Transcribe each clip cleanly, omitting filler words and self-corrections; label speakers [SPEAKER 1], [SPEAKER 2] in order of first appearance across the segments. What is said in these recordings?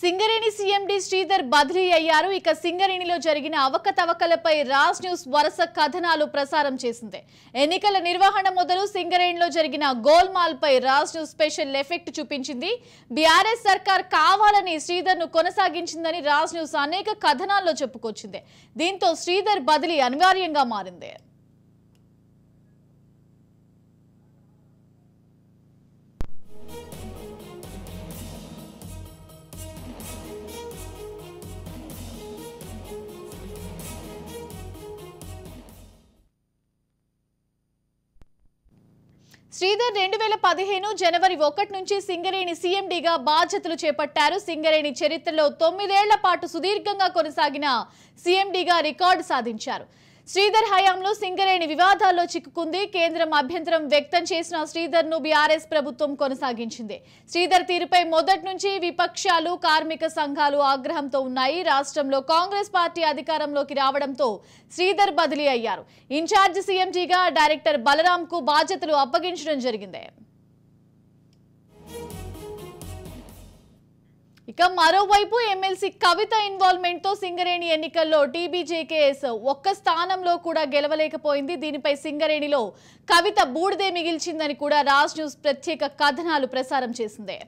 [SPEAKER 1] Singareni CMD Sridhar బదిలీ అయ్యారు. ఇక సింగరేణిలో జరిగిన అవకతవకలపై రాజ్ న్యూస్ వరుస కథనాలు ప్రసారం చేసింది. ఎన్నికల నిర్వహణ మొదలు సింగరేణిలో జరిగిన గోల్మాల్ పై రాజ్ న్యూస్ స్పెషల్ ఎఫెక్ట్ చూపించింది. బీఆర్ఎస్ సర్కార్ కావాలని శ్రీధర్ ను కొనసాగించిందని రాజ్ న్యూస్ అనేక కథనాల్లో చెప్పుకొచ్చింది. దీంతో శ్రీధర్ బదిలీ అనివార్యంగా మారింది. శ్రీధర్ 2015 జనవరి 1 నుంచి సింగరేణి సీఎండీగా బాధ్యతలు చేపట్టారు. సింగరేణి చరిత్రలో 9 ఏళ్ల పాటు సుదీర్ఘంగా కొనసాగిన సీఎండీగా రికార్డు సాధించారు. శ్రీధర్ హయాంలో సింగరేణి వివాదాల్లో చిక్కుకుంది. కేంద్రం అభ్యంతరం వ్యక్తం చేసిన శ్రీధర్ ను బీఆర్ఎస్ ప్రభుత్వం కొనసాగించింది. శ్రీధర్ తీరుపై మొదటి నుంచి విపక్షాలు, కార్మిక సంఘాలు ఆగ్రహంతో ఉన్నాయి. రాష్ట్రంలో కాంగ్రెస్ పార్టీ అధికారంలోకి రావడంతో శ్రీధర్ బదిలీ అయ్యారు. ఇన్ఛార్జ్ సీఎండీగా డైరెక్టర్ బలరాం కు బాధ్యతలు అప్పగించడం జరిగింది. ఇక మరోవైపు ఎమ్మెల్సీ కవిత ఇన్వాల్వ్మెంట్ తో సింగరేణి ఎన్నికల్లో టీబీజేకేఎస్ ఒక్క స్థానంలో కూడా గెలవలేకపోయింది. దీనిపై సింగరేణిలో కవిత బూడిదే మిగిల్చిందని కూడా రాజ్ న్యూస్ ప్రత్యేక కథనాలు ప్రసారం చేసింది.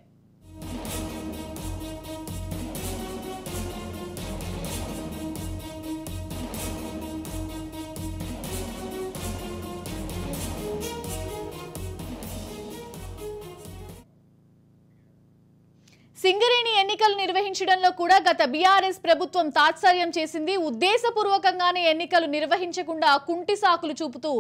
[SPEAKER 1] సింగరేణి ఎన్నికలు నిర్వహించడంలో కూడా గత బీఆర్ఎస్ ప్రభుత్వం తాత్సార్యం చేసింది. ఉద్దేశపూర్వకంగానే ఎన్నికలు నిర్వహించకుండా కుంటి సాకులు చూపుతూ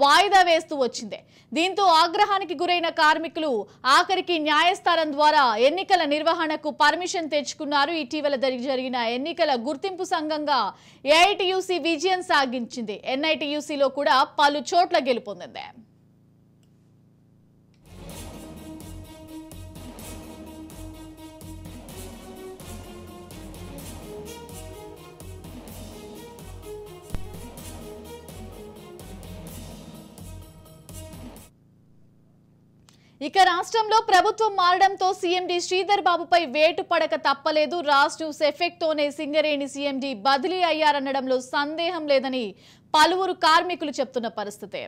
[SPEAKER 1] వాయిదా వేస్తూ వచ్చింది. దీంతో ఆగ్రహానికి గురైన కార్మికులు ఆఖరికి న్యాయస్థానం ద్వారా ఎన్నికల నిర్వహణకు పర్మిషన్ తెచ్చుకున్నారు. ఇటీవల జరిగిన ఎన్నికల గుర్తింపు సంఘంగా ఏఐటీయూసీ విజయం సాగించింది. ఎన్ఐటీయూసీలో కూడా పలు చోట్ల గెలుపొందింది. ఇక రాష్ట్రంలో ప్రభుత్వం మారడంతో సీఎండీ శ్రీధర్ బాబుపై వేటు పడక తప్పలేదు. రాజ్ న్యూస్ ఎఫెక్ట్ తోనే సింగరేణి సీఎండీ బదిలీ అయ్యారనడంలో సందేహం లేదని పలువురు కార్మికులు చెప్తున్న పరిస్థితి.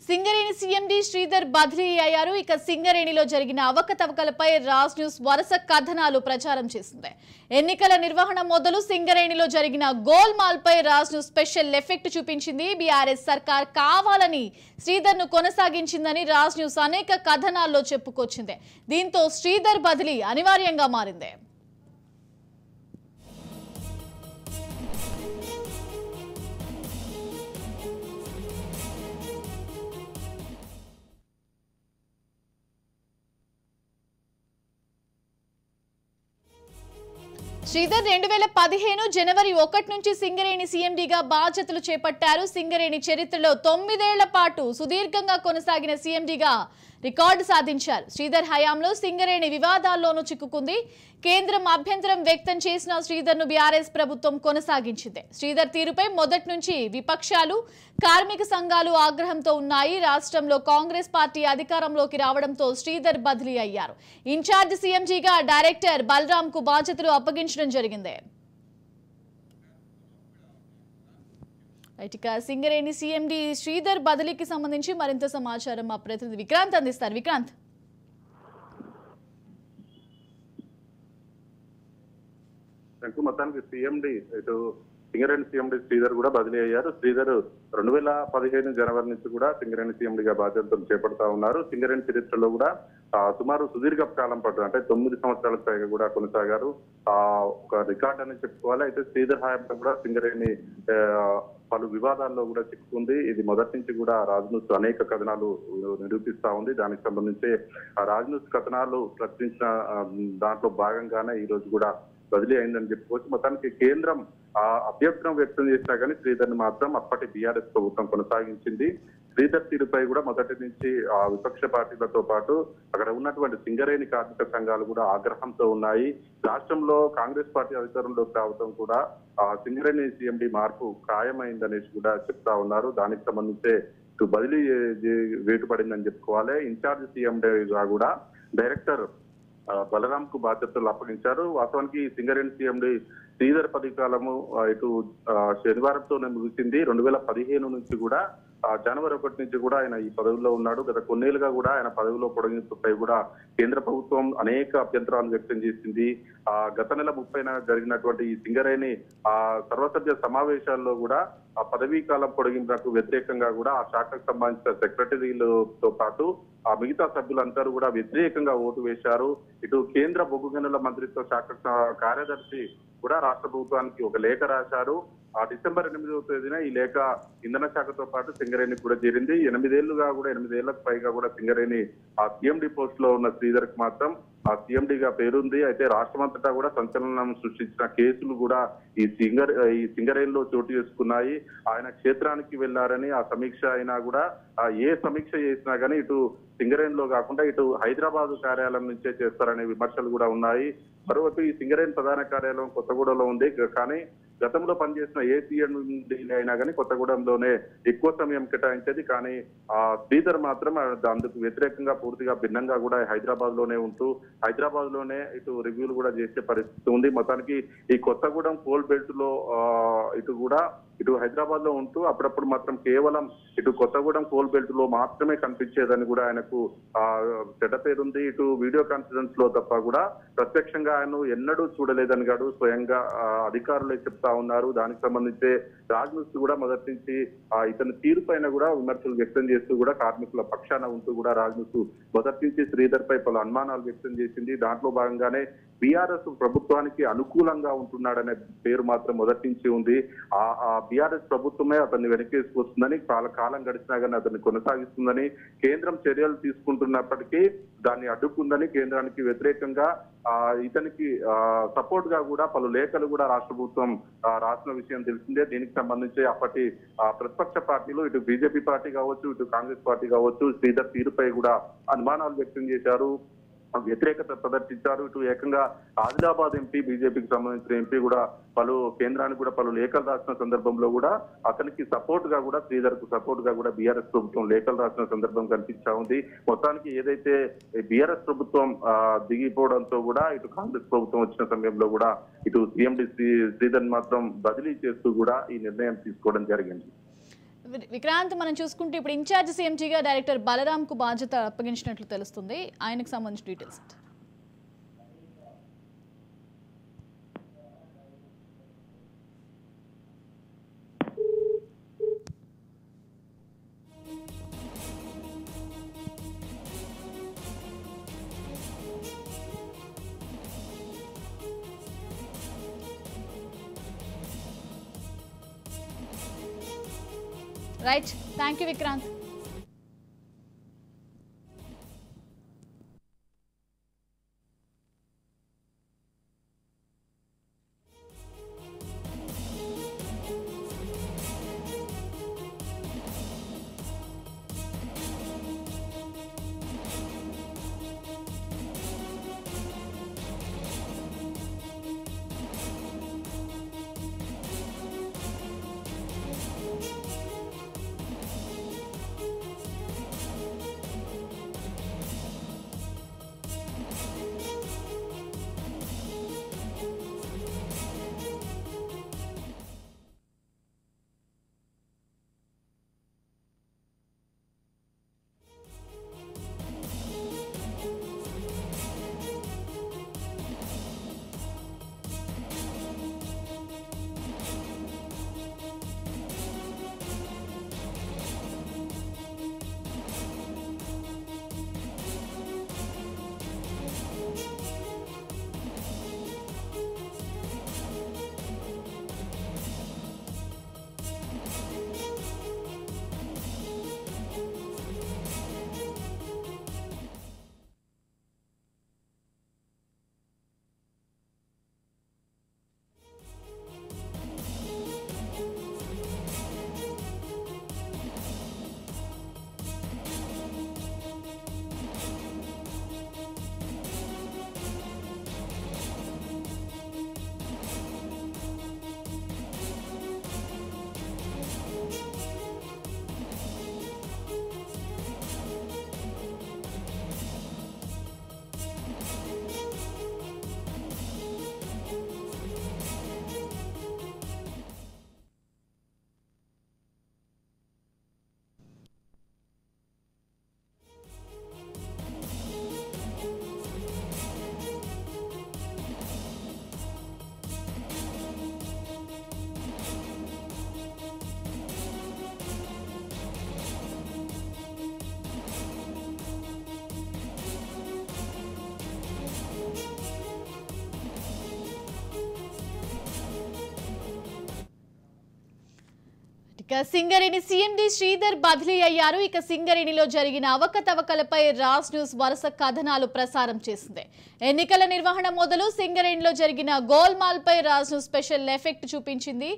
[SPEAKER 1] సింగరేణి సీఎండీ శ్రీధర్ బదిలీ అయ్యారు. ఇక సింగరేణిలో జరిగిన అవకతవకలపై రాజ్ న్యూస్ వరుస కథనాలు ప్రచారం చేసింది. ఎన్నికల నిర్వహణ మొదలు సింగరేణిలో జరిగిన గోల్మాల్ పై రాజ్ న్యూస్ స్పెషల్ ఎఫెక్ట్ చూపించింది. బీఆర్ఎస్ సర్కార్ కావాలని శ్రీధర్ ను కొనసాగించిందని రాజ్ న్యూస్ అనేక కథనాల్లో చెప్పుకొచ్చింది. దీంతో శ్రీధర్ బదిలీ అనివార్యంగా మారింది. శ్రీధర్ 2015 జనవరి 1 నుంచి సింగరేణి సీఎండీగా బాధ్యతలు చేపట్టారు. సింగరేణి చరిత్రలో 9 ఏళ్ల పాటు సుదీర్ఘంగా కొనసాగిన సీఎండీగా రికార్డు సాధించారు. శ్రీధర్ హయాంలో సింగరేణి వివాదాల్లోనూ చిక్కుకుంది. కేంద్రం అభ్యంతరం వ్యక్తం చేసిన శ్రీధర్ ను బీఆర్ఎస్ ప్రభుత్వం కొనసాగించింది. శ్రీధర్ తీరుపై మొదటి నుంచి విపక్షాలు, కార్మిక సంఘాలు ఆగ్రహంతో ఉన్నాయి. రాష్ట్రంలో కాంగ్రెస్ పార్టీ అధికారంలోకి రావడంతో శ్రీధర్ బదిలీ అయ్యారు. ఇన్ఛార్జ్ సీఎండీగా డైరెక్టర్ బలరాం కు బాధ్యతలు అప్పగించడం జరిగింది. ఇక సింగరేణి సీఎండీ శ్రీధర్ బదిలీకి సంబంధించి మరింత సమాచారం మా ప్రతినిధి విక్రాంత్ అందిస్తారు. విక్రాంత్,
[SPEAKER 2] మొత్తానికి సీఎండీ ఇటు సింగరేణి సీఎండి శ్రీధర్ కూడా బదిలీ అయ్యారు. శ్రీధర్ 2015 జనవరి నుంచి కూడా సింగరేణి సీఎండిగా బాధ్యతలు చేపడతా ఉన్నారు. సింగరేణి చరిత్రలో కూడా సుమారు సుదీర్ఘ కాలం పాటు అంటే 9 సంవత్సరాలకు పైగా కూడా కొనసాగారు. ఒక రికార్డ్ అని చెప్పుకోవాలి. అయితే శ్రీధర్ హయాంలో కూడా సింగరేణి పలు వివాదాల్లో కూడా చిక్కుకుంది. ఇది మొదటి నుంచి కూడా రాజ్న్యూస్ అనేక కథనాలు నిరూపిస్తా ఉంది. దానికి సంబంధించి ఆ రాజ్న్యూస్ కథనాలు ప్రచురించిన దాంట్లో భాగంగానే ఈ రోజు కూడా బదిలీ అయిందని చెప్పుకోవచ్చు. మొత్తానికి కేంద్రం అభ్యంతరం వ్యక్తం చేసినా కానీ శ్రీధర్ మాత్రం అప్పటి బీఆర్ఎస్ ప్రభుత్వం కొనసాగించింది. శ్రీధర్ తీరుపై కూడా మొదటి నుంచి విపక్ష పార్టీలతో పాటు అక్కడ ఉన్నటువంటి సింగరేణి కార్మిక సంఘాలు కూడా ఆగ్రహంతో ఉన్నాయి. రాష్ట్రంలో కాంగ్రెస్ పార్టీ అధికారంలోకి రావడం కూడా సింగరేణి సీఎండి మార్పు ఖాయమైందనేసి కూడా చెప్తా ఉన్నారు. దానికి సంబంధించే బదిలీ వేటు పడిందని చెప్పుకోవాలి. ఇన్ఛార్జ్ సీఎండిగా కూడా డైరెక్టర్ బలరాం కు బాధ్యతలు అప్పగించారు. వాస్తవానికి సింగరేణి సీఎండి శ్రీధర్ పదవి కాలము ఇటు శనివారంతోనే ముగిసింది. 2015 నుంచి కూడా జనవరి 1 నుంచి కూడా ఆయన ఈ పదవిలో ఉన్నాడు. గత కొన్నేళ్లుగా కూడా ఆయన పదవిలో పొడిగింపుపై కూడా కేంద్ర ప్రభుత్వం అనేక అభ్యంతరాలు వ్యక్తం చేసింది. గత నెల 30న జరిగినటువంటి ఈ సింగరేణి సర్వసభ్య సమావేశాల్లో కూడా ఆ పదవీ కాలం పొడిగింపులకు వ్యతిరేకంగా కూడా ఆ శాఖకు సంబంధించిన సెక్రటరీలతో పాటు ఆ మిగతా సభ్యులందరూ కూడా వ్యతిరేకంగా ఓటు వేశారు. ఇటు కేంద్ర బొగ్గు గనుల మంత్రిత్వ శాఖ కార్యదర్శి కూడా రాష్ట్ర ప్రభుత్వానికి ఒక లేఖ రాశారు. డిసెంబర్ 8వ తేదీన ఈ లేఖ ఇంధన శాఖతో పాటు సింగరేణి కూడా చేరింది. 8 ఏళ్లకు పైగా కూడా సింగరేణి ఆ సీఎండి పోస్ట్ లో ఉన్న శ్రీధర్ కు మాత్రం ఆ సీఎండిగా పేరుంది. అయితే రాష్ట్రమంతటా కూడా సంచలనం సృష్టించిన కేసులు కూడా ఈ సింగరేణిలో చోటు చేసుకున్నాయి. ఆయన క్షేత్రానికి వెళ్లారని ఆ సమీక్ష అయినా కూడా ఏ సమీక్ష చేసినా కానీ ఇటు సింగరేణిలో కాకుండా ఇటు హైదరాబాద్ కార్యాలయం నుంచే చేస్తారనే విమర్శలు కూడా ఉన్నాయి. మరోవైపు ఈ సింగరేణి ప్రధాన కార్యాలయం కొత్తగూడలో ఉంది. కానీ గతంలో పనిచేసిన ఏ సీఎండి అయినా కానీ కొత్తగూడెంలోనే ఎక్కువ సమయం కేటాయించేది. కానీ శ్రీధర్ మాత్రం అందుకు వ్యతిరేకంగా పూర్తిగా భిన్నంగా కూడా హైదరాబాద్ లోనే ఉంటూ హైదరాబాద్ లోనే ఇటు రివ్యూలు కూడా చేసే పరిస్థితి ఉంది. మొత్తానికి ఈ కొత్తగూడెం కోల్ బెల్ట్ లో ఇటు హైదరాబాద్ లో ఉంటూ అప్పుడప్పుడు మాత్రం కేవలం ఇటు కొత్తగూడెం కోల్ బెల్ట్ లో మాత్రమే కనిపించేదని కూడా ఆయనకు చెడ్డ పేరుంది. ఇటు వీడియో కాన్ఫరెన్స్ లో తప్ప కూడా ప్రత్యక్షంగా ఆయన ఎన్నడూ చూడలేదని గాడు స్వయంగా అధికారులే చెప్తా ఉన్నారు. దానికి సంబంధించి రాజ్న్యూస్ కూడా మొదటి నుంచి ఇతని తీరు పైన కూడా విమర్శలు వ్యక్తం చేస్తూ కూడా కార్మికుల పక్షాన ఉంటూ కూడా రాజ్న్యూస్ మొదటి నుంచి శ్రీధర్ పై పలు అనుమానాలు వ్యక్తం చేసింది. దాంట్లో భాగంగానే బీఆర్ఎస్ ప్రభుత్వానికి అనుకూలంగా ఉంటున్నాడనే పేరు మాత్రం మొదటి నుంచి ఉంది. ఆ బీఆర్ఎస్ ప్రభుత్వమే అతన్ని వెనకేసుకొస్తుందని కాలం గడిచినా కానీ అతన్ని కొనసాగిస్తుందని కేంద్రం చర్యలు తీసుకుంటున్నప్పటికీ దాన్ని అడ్డుకుందని కేంద్రానికి వ్యతిరేకంగా ఇతనికి సపోర్ట్ గా కూడా పలు లేఖలు కూడా రాష్ట్ర ప్రభుత్వం రాసిన విషయం తెలిసిందే. దీనికి సంబంధించి అప్పటి ప్రతిపక్ష పార్టీలు ఇటు బీజేపీ పార్టీ కావచ్చు ఇటు కాంగ్రెస్ పార్టీ కావచ్చు శ్రీధర్ తీరుపై కూడా అనుమానాలు వ్యక్తం చేశారు, వ్యతిరేకత ప్రదర్శించారు. ఇటు ఏకంగా ఆదిలాబాద్ ఎంపీ బీజేపీకి సంబంధించిన ఎంపీ కూడా కేంద్రానికి కూడా పలు లేఖలు రాసిన సందర్భంలో కూడా అతనికి సపోర్ట్ గా కూడా శ్రీధర్ కు సపోర్ట్ గా కూడా బీఆర్ఎస్ ప్రభుత్వం లేఖలు రాసిన సందర్భం కనిపిస్తా ఉంది. మొత్తానికి ఏదైతే బీఆర్ఎస్ ప్రభుత్వం దిగిపోవడంతో కూడా ఇటు కాంగ్రెస్ ప్రభుత్వం వచ్చిన సమయంలో కూడా ఇటు సీఎండి శ్రీధర్ మాత్రం బదిలీ చేస్తూ కూడా ఈ నిర్ణయం తీసుకోవడం జరిగింది.
[SPEAKER 1] విక్రాంత్, మనం చూసుకుంటే ఇప్పుడు ఇన్ఛార్జ్ సీఎంటీగా డైరెక్టర్ బలరాం కు బాధ్యత అప్పగించినట్లు తెలుస్తుంది. ఆయనకు సంబంధించిన details. Right. Thank you, Vikrant. ఇక సింగరేణి సీఎండీ శ్రీధర్ బదిలీ అయ్యారు. ఇక సింగరేణిలో జరిగిన అవకతవకలపై రాజ్ న్యూస్ వరుస కథనాలు ప్రసారం చేసింది. ఎన్నికల నిర్వహణ మొదలు సింగరేణిలో జరిగిన గోల్మాల్ పై రాజ్ న్యూస్ స్పెషల్ ఎఫెక్ట్ చూపించింది.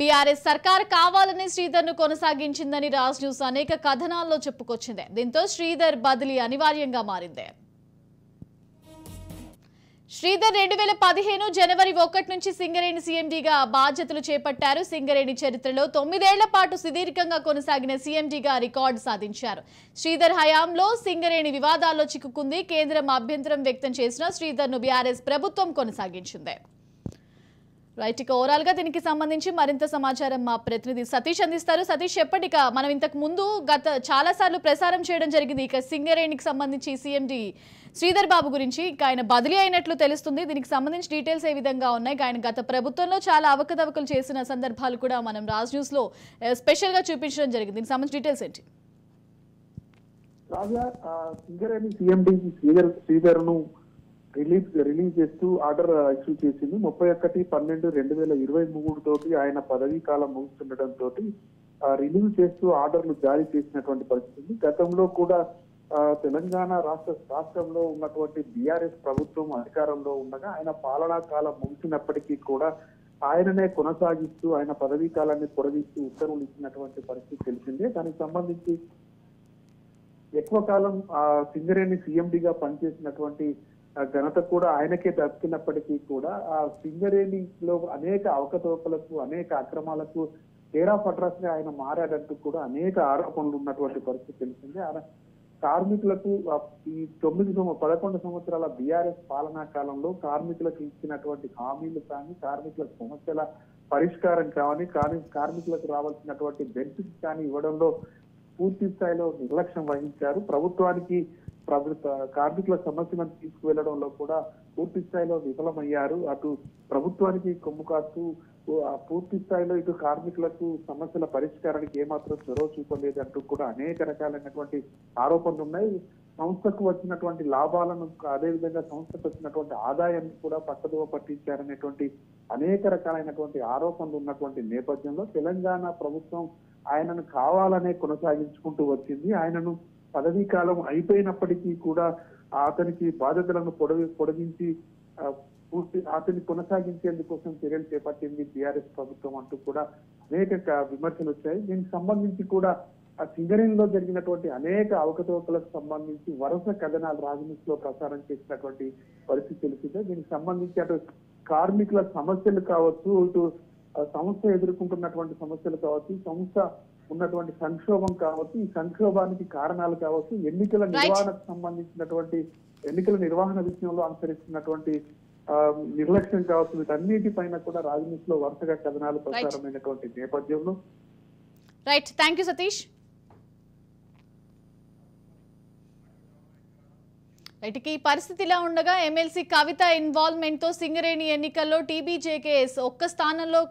[SPEAKER 1] బీఆర్ఎస్ సర్కార్ కావాలని శ్రీధర్ ను కొనసాగించిందని రాజ్ న్యూస్ అనేక కథనాల్లో చెప్పుకొచ్చింది. దీంతో శ్రీధర్ బదిలీ అనివార్యంగా మారింది. శ్రీధర్ 2015 జనవరి 1 నుంచి సింగరేణి సీఎండీగా బాధ్యతలు చేపట్టారు. సింగరేణి చరిత్రలో 9 ఏళ్ల పాటు సుదీర్ఘంగా కొనసాగిన సీఎండీగా రికార్డు సాధించారు. శ్రీధర్ హయాంలో సింగరేణి వివాదాల్లో చిక్కుకుంది. కేంద్రం అభ్యంతరం వ్యక్తం చేసిన శ్రీధర్ ను బీఆర్ఎస్ ప్రభుత్వం కొనసాగించింది. రైట్, ఇక ఓవరాల్ గా దీనికి సంబంధించి మరింత సమాచారం మా ప్రతినిధి సతీష్ అందిస్తారు. సతీష్ చెప్పండి, ఇక మనం ఇంతకు ముందు చాలా సార్లు ప్రసారం చేయడం జరిగింది ఇక సింగరేణికి సంబంధించి సీఎండీ శ్రీధర్ బాబు గురించి. ఇక ఆయన బదిలీ అయినట్లు తెలుస్తుంది. దీనికి సంబంధించి డీటెయిల్స్ ఏ విధంగా ఉన్నాయి? ఆయన గత ప్రభుత్వంలో చాలా అవకతవకలు చేసిన సందర్భాలు కూడా మనం రాజ్ న్యూస్ లో స్పెషల్ గా చూపించడం జరిగింది. దీనికి సంబంధించి డీటెయిల్స్ ఏంటి?
[SPEAKER 3] సింగరేణి సీఎండీ శ్రీధర్ ను రిలీజ్ చేస్తూ ఆర్డర్ ఇష్యూ చేసింది. 31/12/2023 తోటి ఆయన పదవీ కాలం ముగుస్తుండటంతో రిలీవ్ చేస్తూ ఆర్డర్లు జారీ చేసినటువంటి పరిస్థితి. గతంలో కూడా తెలంగాణ రాష్ట్రంలో ఉన్నటువంటి బీఆర్ఎస్ ప్రభుత్వం అధికారంలో ఉండగా ఆయన పాలనా కాలం ముగిసినప్పటికీ కూడా ఆయననే కొనసాగిస్తూ ఆయన పదవీ కాలాన్ని పొడిగిస్తూ ఉత్తర్వులు ఇచ్చినటువంటి పరిస్థితి తెలిసిందే. దానికి సంబంధించి ఎక్కువ కాలం సింగరేణి సీఎండీగా పనిచేసినటువంటి ఘనత కూడా ఆయనకే దక్కినప్పటికీ కూడా ఆ సింగరేణిలో అనేక అవకతవకలకు అనేక అక్రమాలకు తేరా పట్రాస్గా ఆయన మారాడంటూ కూడా అనేక ఆరోపణలు ఉన్నటువంటి పరిస్థితి తెలిసింది. కార్మికులకు ఈ 11 సంవత్సరాల బీఆర్ఎస్ పాలనా కాలంలో కార్మికులకు ఇచ్చినటువంటి హామీలు కానీ కార్మికుల సమస్యల పరిష్కారం కానీ కార్మికులకు రావాల్సినటువంటి బెనిఫిట్స్ కానీ ఇవ్వడంలో పూర్తి స్థాయిలో నిర్లక్ష్యం వహించారు. ప్రభుత్వానికి కార్మికుల సమస్యలను తీసుకువెళ్లడంలో కూడా పూర్తి స్థాయిలో విఫలమయ్యారు. అటు ప్రభుత్వానికి కొమ్ము కాస్తూ పూర్తి స్థాయిలో ఇటు కార్మికులకు సమస్యల పరిష్కారానికి ఏమాత్రం చొరవ చూపలేదంటూ కూడా అనేక రకాలైనటువంటి ఆరోపణలు ఉన్నాయి. సంస్థకు వచ్చినటువంటి లాభాలను అదేవిధంగా సంస్థకు వచ్చినటువంటి ఆదాయాన్ని కూడా పక్కదోవ పట్టించారనేటువంటి అనేక రకాలైనటువంటి ఆరోపణలు ఉన్నటువంటి నేపథ్యంలో తెలంగాణ ప్రభుత్వం ఆయనను కావాలనే కొనసాగించుకుంటూ వచ్చింది. ఆయనను పదవీ కాలం అయిపోయినప్పటికీ కూడా అతనికి బాధ్యతలను పొడిగించి అతన్ని కొనసాగించేందుకోసం చర్యలు చేపట్టింది బీఆర్ఎస్ ప్రభుత్వం అంటూ కూడా అనేక విమర్శలు వచ్చాయి. దీనికి సంబంధించి కూడా ఆ సింగరేణిలో జరిగినటువంటి అనేక అవకతవకలకు సంబంధించి వరుస కథనాలు రాజ్ న్యూస్ లో ప్రసారం చేసినటువంటి పరిస్థితి తెలిసిందే. దీనికి సంబంధించి అటు కార్మికుల సమస్యలు కావచ్చు, ఇటు సంస్థ ఎదుర్కొంటున్నటువంటి సమస్యలు కావచ్చు, సంస్థ ఉన్నటువంటి సంక్షోభం కావచ్చు, ఈ సంక్షోభానికి కారణాలు కావచ్చు, ఎన్నికల నిర్వహణకు సంబంధించినటువంటి ఎన్నికల నిర్వహణ విషయంలో అనుసరిస్తున్నటువంటి నిర్లక్ష్యం కావచ్చు, వీటన్నిటిపైన కూడా రాజ్ న్యూస్ లో వరుసగా కథనాలు ప్రసారమైనటువంటి నేపథ్యంలో.
[SPEAKER 1] Right, thank you Satish. రైట్కి ఈ పరిస్థితిలా ఉండగా ఎమ్మెల్సీ కవిత ఇన్వాల్వ్మెంట్ తో సింగరేణి ఎన్నికల్లో టీబీజేకేఎస్ ఒక్క స్థానంలో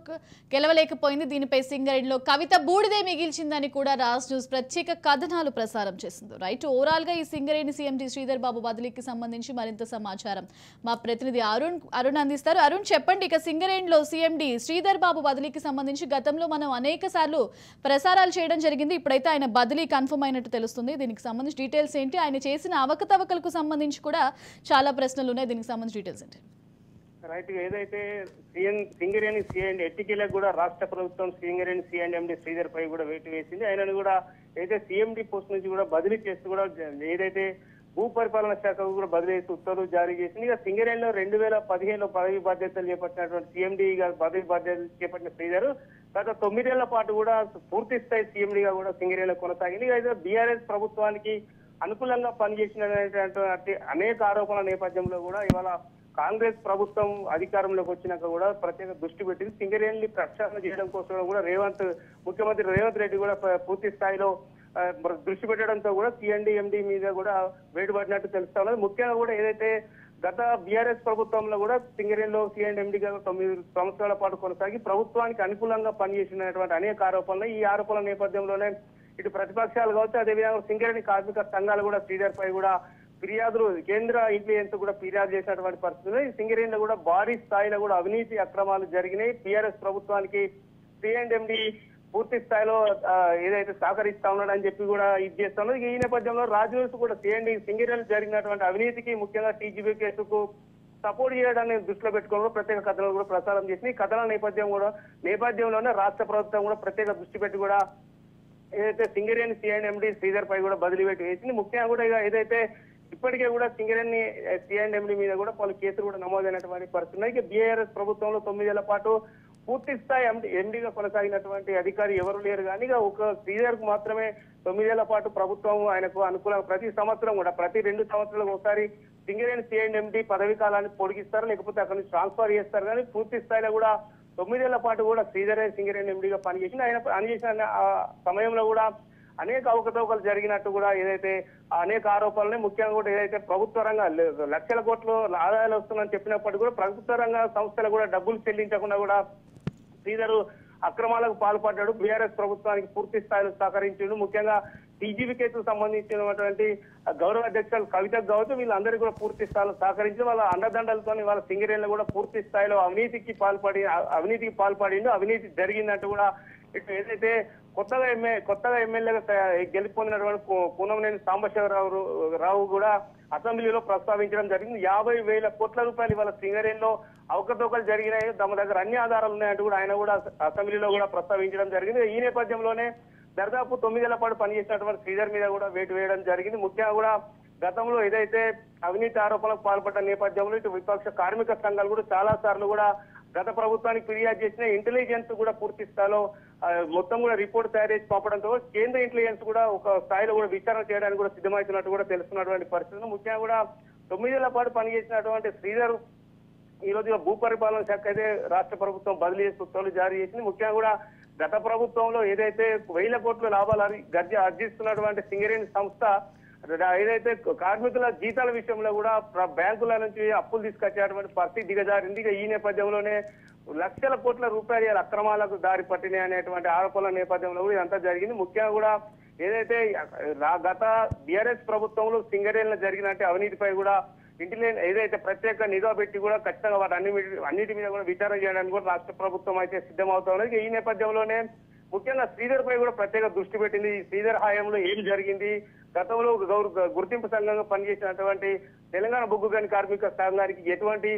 [SPEAKER 1] గెలవలేకపోయింది. దీనిపై సింగరేణిలో కవిత బూడిదే మిగిల్చిందని కూడా రాజ్ న్యూస్ ప్రత్యేక కథనాలు ప్రసారం చేసింది. రైట్, ఓవరాల్ గా ఈ సింగరేణి సీఎండీ శ్రీధర్ బాబు బదిలీకి సంబంధించి మరింత సమాచారం మా ప్రతినిధి అరుణ్ అందిస్తారు. అరుణ్ చెప్పండి, ఇక సింగరేణిలో సీఎండీ శ్రీధర్ బాబు బదిలీకి సంబంధించి గతంలో మనం అనేక సార్లు ప్రసారాలు చేయడం జరిగింది. ఇప్పుడైతే ఆయన బదిలీ కన్ఫర్మ్ అయినట్టు తెలుస్తుంది. దీనికి సంబంధించి డీటెయిల్స్ ఏంటి? ఆయన చేసిన అవకతవకలకు సంబంధించి కూడా చాలా ప్రశ్నలు ఉన్నాయి. దీనికి సంబంధించి డీటెయిల్స్ ఏంటి?
[SPEAKER 4] రైట్, ఏదైతే సింగరేణి సీఎండీ ఎట్టికీలకు కూడా రాష్ట్ర ప్రభుత్వం సింగరేణి సీఎండీ శ్రీధర్ పై కూడా వేటు వేసింది. ఆయనను కూడా ఏదైతే సీఎండీ పోస్ట్ నుంచి కూడా బదిలీ చేస్తూ కూడా ఏదైతే భూ పరిపాలన శాఖకు కూడా బదిలీ చేస్తూ ఉత్తర్వులు జారీ చేసింది. ఇక సింగరేణిలో 2015లో పదవి బాధ్యతలు చేపట్టినటువంటి సీఎండీగా పదవి బాధ్యతలు చేపట్టిన శ్రీధర్ గత 9 ఏళ్ల పాటు కూడా పూర్తి స్థాయి సీఎండీగా కూడా సింగరేణిలో కొనసాగింది. ఇక బీఆర్ఎస్ ప్రభుత్వానికి అనుకూలంగా పనిచేసినటువంటి అనేక ఆరోపణల నేపథ్యంలో కూడా ఇవాళ కాంగ్రెస్ ప్రభుత్వం అధికారంలోకి వచ్చినాక కూడా ప్రత్యేక దృష్టి పెట్టింది. సింగరేణిని ప్రక్షాళన చేయడం కోసం కూడా ముఖ్యమంత్రి రేవంత్ రెడ్డి కూడా పూర్తి స్థాయిలో దృష్టి పెట్టడంతో కూడా ఎండీ మీద కూడా వేటు పడినట్టు తెలుస్తా ఉన్నది. ముఖ్యంగా కూడా ఏదైతే గత బీఆర్ఎస్ ప్రభుత్వంలో కూడా సింగరేణిలో ఎండీగా 9 సంవత్సరాల పాటు కొనసాగి ప్రభుత్వానికి అనుకూలంగా పనిచేసినటువంటి అనేక ఆరోపణలు. ఈ ఆరోపణల నేపథ్యంలోనే ఇటు ప్రతిపక్షాలు కావచ్చు, అదేవిధంగా సింగరేణి కార్మిక సంఘాలు కూడా శ్రీధర్ పై కూడా ఫిర్యాదులు కేంద్ర ఇంటెలిజెన్స్ కూడా ఫిర్యాదు చేసినటువంటి పరిస్థితులు. ఈ సింగరేణిలో కూడా భారీ స్థాయిలో కూడా అవినీతి అక్రమాలు జరిగినాయి. టీఆర్ఎస్ ప్రభుత్వానికి ఎండీ పూర్తి స్థాయిలో ఏదైతే సహకరిస్తా ఉన్నాడని చెప్పి కూడా ఇది చేస్తా ఉన్నారు. ఈ నేపథ్యంలో రాజువేస్ కూడా సింగరేణి జరిగినటువంటి అవినీతికి ముఖ్యంగా టీజీబీ కేసుకు సపోర్ట్ చేయడాన్ని దృష్టిలో పెట్టుకోవడం ప్రత్యేక కథనాలు కూడా ప్రసారం చేసింది. ఈ కథనాల నేపథ్యంలోనే రాష్ట్ర ప్రభుత్వం కూడా ప్రత్యేక దృష్టి పెట్టి కూడా ఏదైతే సింగరేణి సిఐఎండి శ్రీధర్ పై కూడా బదిలీ పెట్టి వేసింది. ముఖ్యంగా కూడా ఏదైతే ఇప్పటికే కూడా సింగరేణి సిఐఎండి మీద కూడా పలు కేసులు కూడా నమోదైనటువంటి పరిస్థితి ఉన్నాయి. ఇక బీఆర్ఎస్ ప్రభుత్వంలో 9 ఏళ్ల పాటు పూర్తి స్థాయి ఎండీగా కొనసాగినటువంటి అధికారి ఎవరు లేరు కానీ ఇక ఒక శ్రీధర్ కు మాత్రమే 9 ఏళ్ల పాటు ప్రభుత్వం ఆయనకు అనుకూలంగా ప్రతి సంవత్సరం కూడా ప్రతి 2 సంవత్సరాలకు ఒకసారి సింగరేణి సిఐఎండి పదవి కాలాన్ని పొడిగిస్తారు, లేకపోతే అక్కడ నుంచి ట్రాన్స్ఫర్ చేస్తారు. కానీ పూర్తి స్థాయిలో కూడా 9 ఏళ్ల పాటు కూడా శ్రీధరే సింగరేణి ఎండీగా పనిచేసింది. ఆయన పనిచేసిన సమయంలో కూడా అనేక అవకతవకలు జరిగినట్టు కూడా ఏదైతే అనేక ఆరోపణలు ముఖ్యంగా కూడా ఏదైతే ప్రభుత్వ రంగ లక్షల కోట్లు ఆదాయాలు వస్తుందని చెప్పినప్పటికీ కూడా ప్రభుత్వ రంగ సంస్థలు కూడా డబ్బులు చెల్లించకుండా కూడా శ్రీధర్ అక్రమాలకు పాల్పడ్డాడు. బీఆర్ఎస్ ప్రభుత్వానికి పూర్తి స్థాయిలో సహకరించాడు. ముఖ్యంగా టీజీబీ కేసుకు సంబంధించినటువంటి గౌరవ అధ్యక్షులు కవితకు కావచ్చు వీళ్ళందరికీ కూడా పూర్తి స్థాయిలో సహకరించి వాళ్ళ అండదండలతో వాళ్ళ సింగరేణిలో కూడా పూర్తి స్థాయిలో అవినీతికి పాల్పడిండు. అవినీతి జరిగిందంటూ కూడా ఇటు ఏదైతే కొత్తగా ఎమ్మెల్యేగా గెలుపొందినటువంటి కూనంనేని సాంబశివరావు కూడా అసెంబ్లీలో ప్రస్తావించడం జరిగింది. 50,000 కోట్ల రూపాయలు ఇవాళ సింగరేణిలో అవకతవకలు జరిగినాయి, తమ దగ్గర అన్ని ఆధారాలు ఉన్నాయంటూ కూడా ఆయన కూడా అసెంబ్లీలో కూడా ప్రస్తావించడం జరిగింది. ఈ నేపథ్యంలోనే దాదాపు 9 ఏళ్ల పాటు పనిచేసినటువంటి శ్రీధర్ మీద కూడా వేటు వేయడం జరిగింది. ముఖ్యంగా కూడా గతంలో ఏదైతే అవినీతి ఆరోపణలకు పాల్పడ్డ నేపథ్యంలో ఇటు విపక్ష కార్మిక సంఘాలు కూడా చాలా సార్లు కూడా గత ప్రభుత్వానికి ఫిర్యాదు చేసిన ఇంటెలిజెన్స్ కూడా పూర్తి స్థాయిలో మొత్తం కూడా రిపోర్ట్ తయారు చేసి పంపడంతో కేంద్ర ఇంటెలిజెన్స్ కూడా ఒక స్థాయిలో కూడా విచారణ చేయడానికి కూడా సిద్ధమవుతున్నట్టు కూడా తెలుస్తున్నటువంటి పరిస్థితులు. ముఖ్యంగా కూడా 9 ఏళ్ల పాటు పనిచేసినటువంటి శ్రీధర్ ఈ రోజు భూపరిపాలన శాఖ అయితే రాష్ట్ర ప్రభుత్వం బదిలీ చేసి ఉత్తర్వులు జారీ చేసింది. ముఖ్యంగా కూడా గత ప్రభుత్వంలో ఏదైతే 1000 కోట్ల లాభాలు ఆర్జిస్తున్నటువంటి సింగరేణి సంస్థ ఏదైతే కార్మికుల జీతాల విషయంలో కూడా బ్యాంకుల నుంచి అప్పులు తీసుకొచ్చేటువంటి పరిస్థితి దిగజారింది. ఇక ఈ నేపథ్యంలోనే లక్షల కోట్ల రూపాయల అక్రమాలకు దారి పట్టినాయి అనేటువంటి ఆరోపణల నేపథ్యంలో కూడా ఇదంతా జరిగింది. ముఖ్యంగా కూడా ఏదైతే గత బీఆర్ఎస్ ప్రభుత్వంలో సింగరేణిలో జరిగినట్టు అవినీతిపై కూడా ఏదైతే ప్రత్యేక నిఘా పెట్టి కూడా ఖచ్చితంగా వాటి అన్నిటి మీద కూడా విచారణ చేయడానికి కూడా రాష్ట్ర ప్రభుత్వం అయితే సిద్ధమవుతా ఉన్నది. ఈ నేపథ్యంలోనే ముఖ్యంగా శ్రీధర్ పై కూడా ప్రత్యేక దృష్టి పెట్టింది. శ్రీధర్ హయాంలో ఏం జరిగింది, గతంలో గుర్తింపు సంఘంగా పనిచేసినటువంటి తెలంగాణ బొగ్గు గని కార్మిక సంఘానికి ఎటువంటి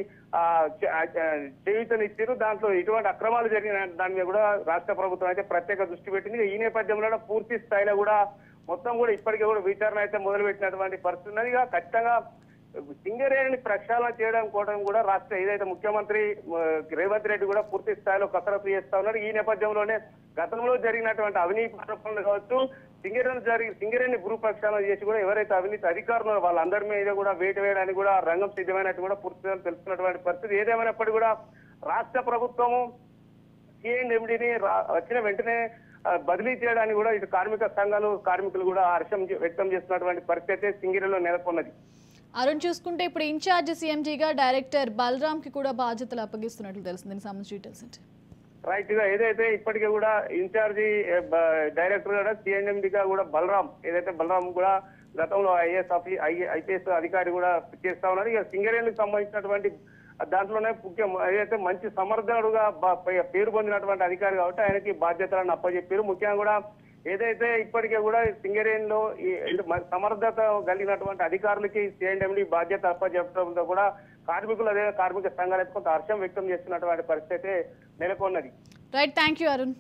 [SPEAKER 4] చేయూతనిచ్చారు, దాంట్లో ఎటువంటి అక్రమాలు జరిగిన దాని మీద కూడా రాష్ట్ర ప్రభుత్వం అయితే ప్రత్యేక దృష్టి పెట్టింది. ఈ నేపథ్యంలో పూర్తి స్థాయిలో కూడా మొత్తం కూడా ఇప్పటికే కూడా విచారణ అయితే మొదలుపెట్టినటువంటి పరిస్థితి ఉన్నది. ఇక ఖచ్చితంగా సింగరేణిని ప్రక్షాళన చేయడం కూడా రాష్ట్ర ఏదైతే ముఖ్యమంత్రి రేవంత్ రెడ్డి కూడా పూర్తి స్థాయిలో కసరత్తు చేస్తా ఉన్నారు. ఈ నేపథ్యంలోనే గతంలో జరిగినటువంటి అవినీతి ఆరోపణలు కావచ్చు, సింగరేణి భూ ప్రక్షాళన చేసి కూడా ఎవరైతే అవినీతి అధికారులు వాళ్ళందరి మీద కూడా వేటు వేయడానికి కూడా రంగం సిద్ధమైనట్టు కూడా పూర్తిగా తెలుస్తున్నటువంటి పరిస్థితి. ఏదేమైనప్పటికీ కూడా రాష్ట్ర ప్రభుత్వము సిఐఎండిని వచ్చిన వెంటనే బదిలీ చేయడానికి కూడా ఇటు కార్మిక సంఘాలు కార్మికులు కూడా హర్షం వ్యక్తం చేస్తున్నటువంటి పరిస్థితి సింగరేణిలో నెలకొన్నది.
[SPEAKER 1] అరుణ్, చూసుకుంటే ఇప్పుడు ఇన్ఛార్జ్ సీఎంజీగా డైరెక్టర్ బలరామ్ కి కూడా బాధ్యతలు అప్పగిస్తున్నట్లు తెలుస్తుంది. దీనికి సంబంధించి డీటెయిల్స్ అంటే
[SPEAKER 4] రైట్ గా ఏదైతే ఇప్పటికే కూడా ఇన్ఛార్జి డైరెక్టర్ కూడా సిఎండిగా కూడా బలరామ్ కూడా గతంలో ఐపీఎస్ అధికారి కూడా చేస్తా ఉన్నారు. ఇక సింగరేణికి సంబంధించినటువంటి దాంట్లోనే ముఖ్యం ఏదైతే మంచి సమర్థుడుగా పేరు పొందినటువంటి అధికారి కాబట్టి ఆయనకి బాధ్యతలను అప్పచెప్పారు. ముఖ్యంగా కూడా ఏదైతే ఇప్పటికే కూడా సింగరేణిలో సమర్థత కలిగినటువంటి అధికారులకి సిఐఎండి బాధ్యత అప్పచెప్పడంతో కూడా కార్మిక సంఘాలు కొంత హర్షం వ్యక్తం చేస్తున్నటువంటి పరిస్థితి నెలకొన్నది.
[SPEAKER 1] Right, thank you Arun.